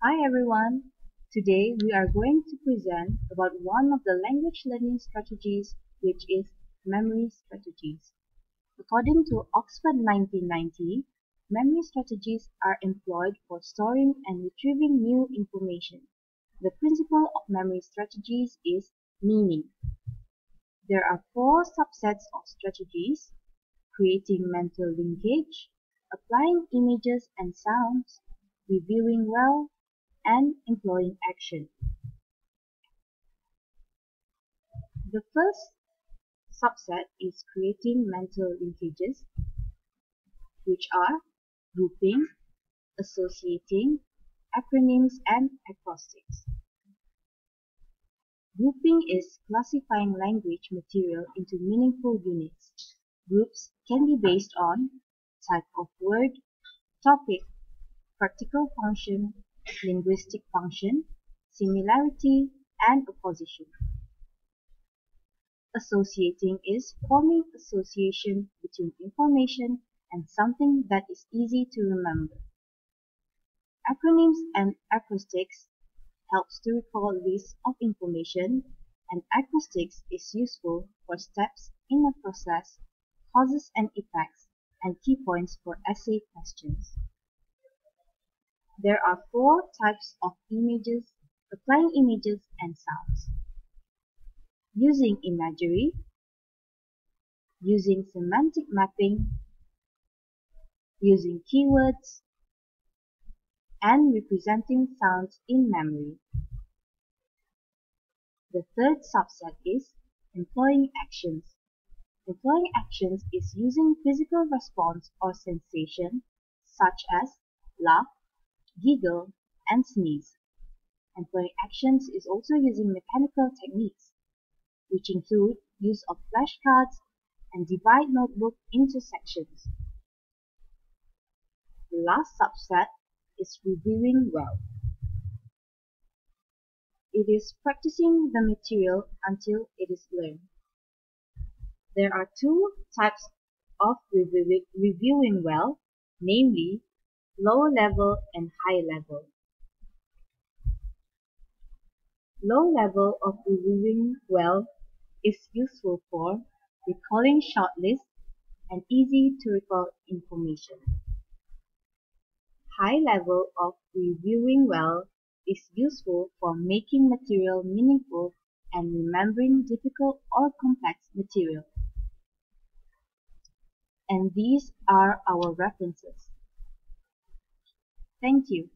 Hi everyone! Today we are going to present about one of the language learning strategies, which is memory strategies. According to Oxford 1990, memory strategies are employed for storing and retrieving new information. The principle of memory strategies is meaning. There are four subsets of strategies: creating mental linkage, applying images and sounds, reviewing well, and employing action. The first subset is creating mental linkages, which are grouping, associating, acronyms, and acrostics. Grouping is classifying language material into meaningful units. Groups can be based on type of word, topic, practical function, linguistic function, similarity, and opposition. Associating is forming association between information and something that is easy to remember. Acronyms and acrostics helps to recall lists of information, and acrostics is useful for steps in a process, causes and effects, and key points for essay questions. There are four types of images: applying images and sounds, using imagery, using semantic mapping, using keywords, and representing sounds in memory. The third subset is employing actions. Employing actions is using physical response or sensation such as laugh, giggle, and sneeze. Employing actions is also using mechanical techniques, which include use of flashcards and divide notebook into sections. The last subset is reviewing well. It is practicing the material until it is learned. There are two types of reviewing well, namely low level and high level. Low level of reviewing well is useful for recalling short lists and easy to recall information. High level of reviewing well is useful for making material meaningful and remembering difficult or complex material. And these are our references. Thank you.